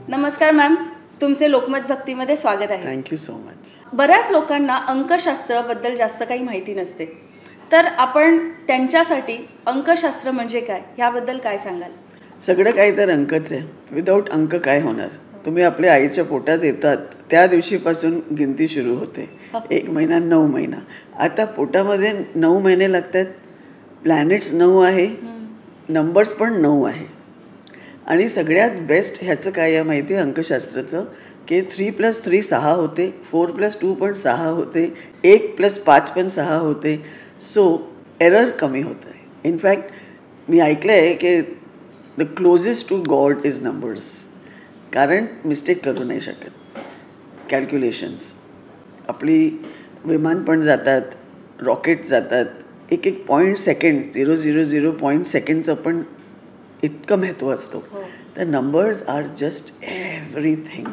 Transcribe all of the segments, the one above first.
नमस्कार मॅम, तुमचे लोकमत भक्तीमध्ये स्वागत आहे. Thank you so much. बऱ्याच लोकांना अंकशास्त्राबद्दल जास्त काही माहिती नसते, तर आपण त्यांच्यासाठी अंकशास्त्र म्हणजे काय याबद्दल काय सांगाल? सगळं काही तर अंकच आहे. विदाऊट अंक काय होणार? तुम्ही आपल्या आईच्या पोटात येतात त्या दिवशीपासून गिनती सुरू होते. 1 महिना, 9 महिना. आता पोटामध्ये 9 महिने लागतात. प्लॅनेट्स 9 आहे, नंबर्स पण 9 आहे. आणि सगळ्यात बेस्ट ह्याचं काय आहे माहिती आहे अंकशास्त्राचं, की 3+3 6 होते, 4+2 पण 6 होते, 1+5 पण 6 होते. सो एरर कमी होत आहे. इनफॅक्ट मी ऐकलं आहे की the closest to God is numbers. कारण मिस्टेक करू नाही शकत. कॅल्क्युलेशन्स आपली विमान पण जातात, रॉकेट जातात, एक पॉईंट सेकंड 000 पॉईंट सेकंडचं पण इतकं महत्त्व असतो. तर नंबर्स आर जस्ट एव्हरीथिंग.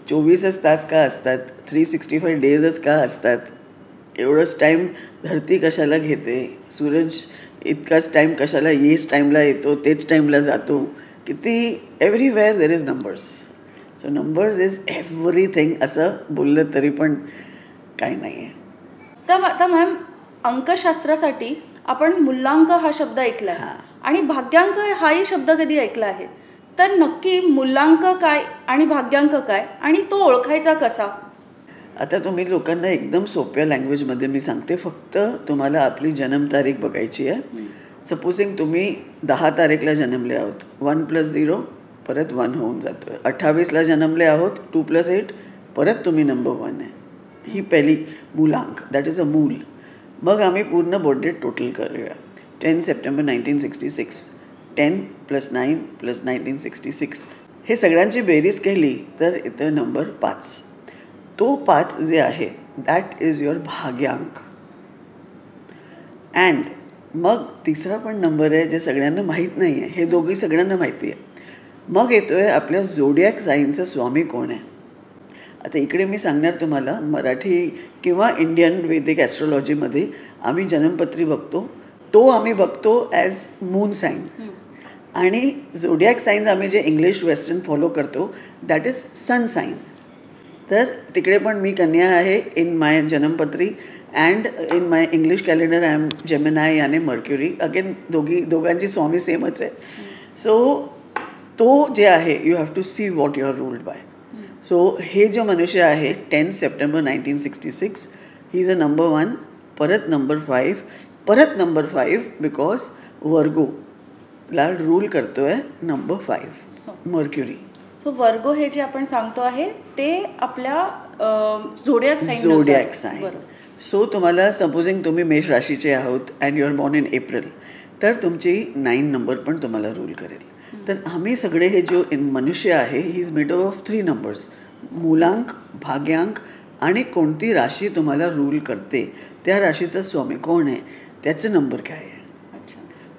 24च तास का असतात, 365 डेजच का असतात, एवढंच टाईम धरती कशाला घेते, सूरज इतकाच टाईम कशाला येच टाईमला येतो तेच टाईमला जातो, किती everywhere there is numbers. So numbers is everything असं बोललं तरी पण काही नाही आहे. तर आता मॅम, अंकशास्त्रासाठी आपण मूल्यांक हा शब्द ऐकला आहे आणि भाग्यांक हाही शब्द कधी ऐकला आहे. तर नक्की मूल्यांक काय आणि भाग्यांक काय आणि तो ओळखायचा कसा? आता तुम्ही लोकांना एकदम सोप्या लँग्वेजमध्ये मी सांगते. फक्त तुम्हाला आपली जन्मतारीख बघायची आहे. सपोजिंग तुम्ही 10 तारीखला जन्मले आहोत, 1+0 परत 1 होऊन जातो आहे. 28ला जन्मले आहोत, 2+8 परत तुम्ही नंबर 1 आहे. ही पहिली मूलांक, दॅट इज अ मूल. मग आम्ही पूर्ण बर्थडे टोटल करूया. 10 सप्टेंबर 1966, 10 + 9 + 1966. हे सगळ्यांची बेरीज केली तर इथं नंबर 5. तो 5 जे आहे दॅट इज युअर भाग्यांक. अँड मग तिसरा पण नंबर आहे जे सगळ्यांना माहीत नाही आहे. हे दोघी सगळ्यांना माहिती आहे. मग येतो आहे आपल्या झोडियाक साईनचा स्वामी कोण आहे. आता इकडे मी सांगणार तुम्हाला, मराठी किंवा इंडियन वैदिक ॲस्ट्रॉलॉजीमध्ये आम्ही जन्मपत्री बघतो, तो आम्ही बघतो ॲज मून साईन. आणि झोडियाक साईन्स आम्ही जे इंग्लिश वेस्टर्न फॉलो करतो दॅट इज सन साईन. तर तिकडे पण मी कन्या आहे इन माय जन्मपत्री, and in my English calendar I am Gemini याने मर्क्युरी. अगेन दोघांची स्वामी सेमच आहे. सो तो जे आहे you have to see what you are ruled by. So हे जे मनुष्य आहे 10 September 1966, he is a number 1, परत नंबर 5, परत नंबर 5 बिकॉज वर्गोला रूल करतो आहे नंबर 5 मर्क्युरी. सो वर्गो हे जे आपण सांगतो आहे ते आपल्या झोडियाक साईन. सो तुम्हाला सपोजिंग तुम्ही मेष राशीचे आहोत and you are born in April, तर तुमची 9 नंबर पण तुम्हाला रूल करेल. तर आम्ही सगळे हे जो मनुष्य आहे he is made of 3 numbers. मूलांक, भाग्यांक आणि कोणती राशी तुम्हाला रूल करते, त्या राशीचा स्वामी कोण आहे, त्याचं नंबर काय आहे.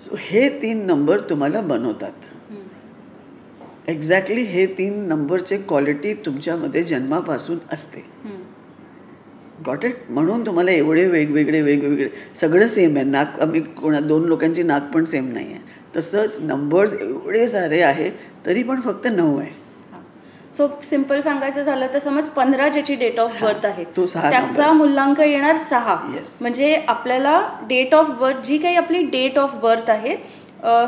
सो हे 3 नंबर तुम्हाला बनवतात. एक्झॅक्टली हे 3 नंबरचे क्वालिटी तुमच्यामध्ये जन्मापासून असते. Got it. म्हणून तुम्हाला एवढे वेगवेगळे सगळं सेम आहे. नाक आम्ही 2 लोकांची नाक पण सेम नाही आहे. तसंच नंबर्स एवढे सारे आहे तरी पण फक्त 9 आहे. सो सिम्पल सांगायचं झालं तर समज 15 ज्याची डेट ऑफ बर्थ आहे तो 6 त्याचा मूल्यांक येणार 6. म्हणजे आपल्याला डेट ऑफ बर्थ, जी काही आपली डेट ऑफ बर्थ आहे,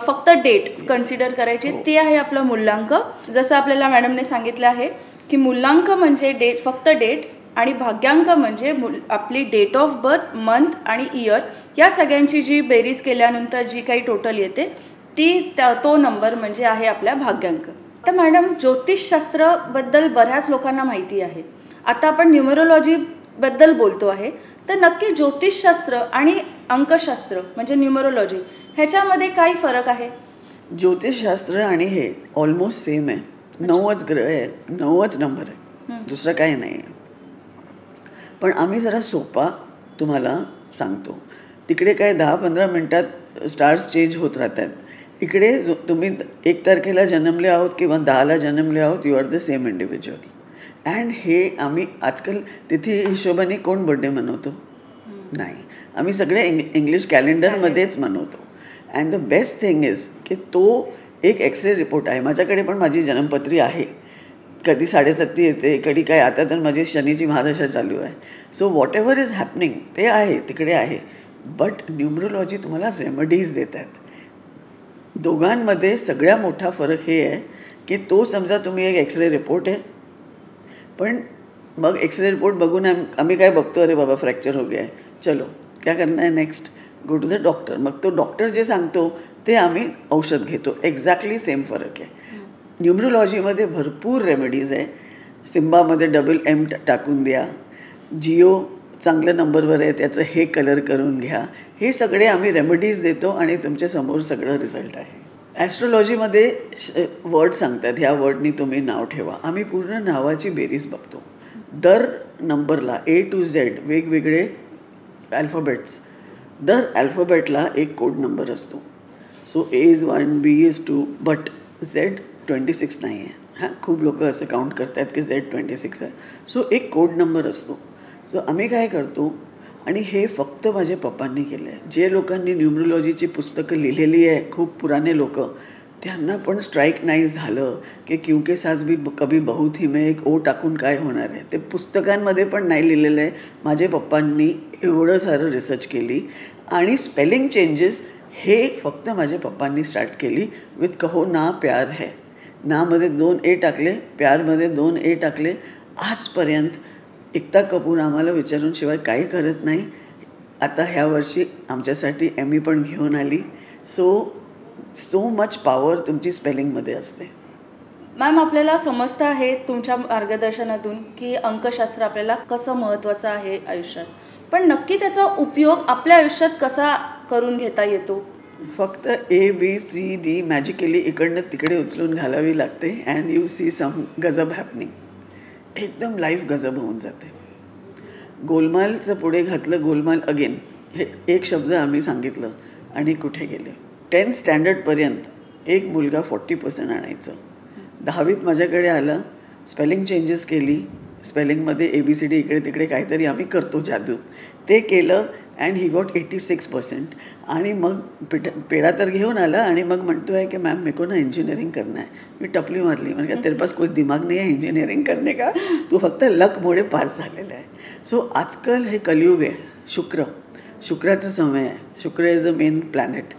फक्त डेट कन्सिडर करायची, ते आहे आपलं मूल्यांक. जसं आपल्याला मॅडमने सांगितलं आहे की मूल्यांक म्हणजे डेट, फक्त डेट, आणि भाग्यांक म्हणजे आपली डेट ऑफ बर्थ, मंथ आणि इयर या सगळ्यांची जी बेरीज केल्यानंतर जी काही टोटल येते तो नंबर म्हणजे आहे आपल्या भाग्यांक. तर मॅडम, ज्योतिषशास्त्राबद्दल बऱ्याच लोकांना माहिती आहे. आता आपण न्यूमरोलॉजीबद्दल बोलतो आहे, तर नक्की ज्योतिषशास्त्र आणि अंकशास्त्र म्हणजे न्यूमरोलॉजी ह्याच्यामध्ये काय फरक आहे? ज्योतिषशास्त्र आणि हे ऑलमोस्ट सेम आहे. 9च ग्रह आहे, 9च नंबर आहे, दुसरं काही नाही आहे. पण आम्ही जरा सोपा तुम्हाला सांगतो. तिकडे काय 10-15 मिनटात स्टार्स चेंज होत राहतात. इकडे तुम्ही 1 तारखेला जन्मले आहोत किंवा 10ला जन्मले आहोत, you are the same individual. And हे आम्ही आजकाल तिथे हिशोबाने कोण बर्थडे मनवतो? नाही, आम्ही सगळे इंग्लिश कॅलेंडरमध्येच मनवतो. And the best thing is की तो एक एक्सरे रिपोर्ट आहे. माझ्याकडे पण माझी जन्मपत्री आहे. कधी 7:30 येते, कधी काय. आता तर माझी शनीची महादशा चालू आहे. So what ever is happening ते आहे, तिकडे आहे. बट न्यूमरोलॉजी तुम्हाला रेमेडीज देत आहेत. दोघांमध्ये सगळ्या मोठा फरक हे आहे की तो समजा तुम्ही एक एक्सरे रिपोर्ट आहे, पण मग एक्सरे रिपोर्ट बघून आम्ही काय बघतो, अरे बाबा फ्रॅक्चर हो गया है, चलो क्या करना है next, go to the doctor. मग तो डॉक्टर जे सांगतो ते आम्ही औषध घेतो. एक्झॅक्टली सेम फरक आहे. न्यूमरोलॉजीमध्ये भरपूर रेमेडीज आहे. सिम्बामध्ये MM टाकून द्या, जिओ चांगल्या नंबरवर आहे त्याचं हे कलर करून घ्या, हे सगळे आम्ही रेमेडीज देतो आणि तुमच्यासमोर सगळं रिझल्ट आहे. ॲस्ट्रोलॉजीमध्ये वर्ड सांगतात, ह्या वर्डनी तुम्ही नाव ठेवा. आम्ही पूर्ण नावाची बेरीज बघतो. दर नंबरला A to Z वेगवेगळे अल्फाबेट्स, दर अल्फाबेटला एक कोड नंबर असतो. So A is 1, B is 2, but Z26 नाही आहे. हां, खूप लोक असं काउंट करतात की Z26 आहे. सो एक कोड नंबर असतो. सो आम्ही काय करतो, आणि हे फक्त माझ्या पप्पांनी केलं आहे. जे लोकांनी न्यूमरोलॉजीची पुस्तकं लिहिलेली आहे, खूप पुराणे लोक, त्यांना पण स्ट्राईक नाही झालं की क्योंकि सास भी कभी बहू थी में एक ओ टाकून काय होणार आहे. ते पुस्तकांमध्ये पण नाही लिहिलेलं आहे. माझ्या पप्पांनी एवढं सारं रिसर्च केली. आणि स्पेलिंग चेंजेस हे फक्त माझ्या पप्पांनी स्टार्ट केली विथ कहो ना प्यार है. नामध्ये 2 A टाकले, प्यारमध्ये 2 A टाकले. आजपर्यंत एकता कपूर आम्हाला विचारून शिवाय काही करत नाही. आता ह्या वर्षी आमच्यासाठी एमी पण घेऊन आली. सो मच पॉवर तुमची स्पेलिंगमध्ये असते. मॅम, आपल्याला समजतं आहे तुमच्या मार्गदर्शनातून की अंकशास्त्र आपल्याला कसं महत्त्वाचं आहे आयुष्यात, पण नक्की त्याचा उपयोग आपल्या आयुष्यात कसा करून घेता येतो? फक्त ABCD मॅजिकली इकडनं तिकडे उचलून घालावी लागते अँड यू सी सम गजब हॅपनिंग. एकदम लाईफ गजब होऊन जाते. गोलमालचं पुढे घातलं, गोलमाल अगेन, हे एक शब्द आम्ही सांगितलं आणि कुठे गेले. 10th स्टँडर्डपर्यंत एक मुलगा 40% आणायचं. 10वीत माझ्याकडे आला, स्पेलिंग चेंजेस केली. स्पेलिंगमध्ये ABCD इकडे तिकडे काहीतरी आम्ही करतो जादू, ते केलं अँड ही गॉट 86%. आणि मग पेढा तर घेऊन आला आणि मग म्हणतो आहे की मॅम मेको ना इंजिनिअरिंग करना है. मी टपली मारली, म्हणजे तेरे पास कोई दिमाग नाही आहे इंजिनिअरिंग करने का, तू फक्त लकमुळे पास झालेला आहे. सो आजकाल हे कलियुग आहे. शुक्राचा समय आहे. Shukra is a main planet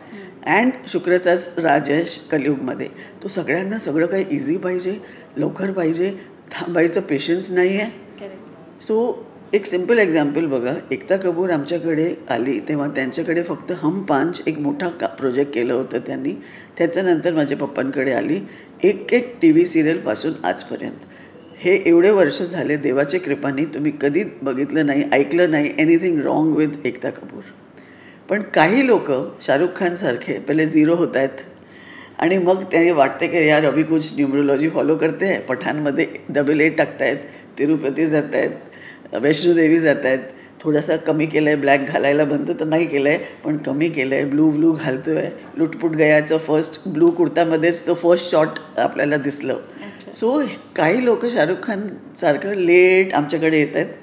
and शुक्रचाच राज आहे कलियुगमध्ये. तो सगळ्यांना सगळं काही इझी पाहिजे, लवकर पाहिजे, थांबायचं पेशन्स नाही आहे. सो एक सिम्पल एक्झाम्पल बघा, एकता कपूर आमच्याकडे आली तेव्हा त्यांच्याकडे फक्त हम 5 एक मोठा प्रोजेक्ट केलं होतं त्यांनी. त्याच्यानंतर माझ्या पप्पांकडे आली. एक TV सिरियलपासून आजपर्यंत हे एवढे वर्ष झाले, देवाच्या कृपाने तुम्ही कधी बघितलं नाही, ऐकलं नाही anything wrong with Ekta Kapoor. पण काही लोक शाहरुख खानसारखे पहिले 0 होत आहेत आणि मग त्याने वाटते की यार अभी कुछ न्यूमरोलॉजी फॉलो करते आहे. पठाणमध्ये AA टाकत आहेत, तिरुपती जात आहेत, वैष्णोदेवी जात आहेत. थोडासा कमी केलं आहे, ब्लॅक घालायला बंद तर नाही केलं आहे पण कमी केलं आहे. ब्लू घालतो आहे. लुटपुट गयाचं फर्स्ट ब्लू कुर्तामध्येच तो फर्स्ट शॉट आपल्याला दिसलं. सो काही लोक शाहरुख खानसारखं लेट आमच्याकडे येत आहेत,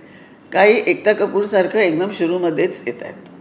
काही एकता कपूरसारखं एकदम सुरूमध्येच येत आहेत.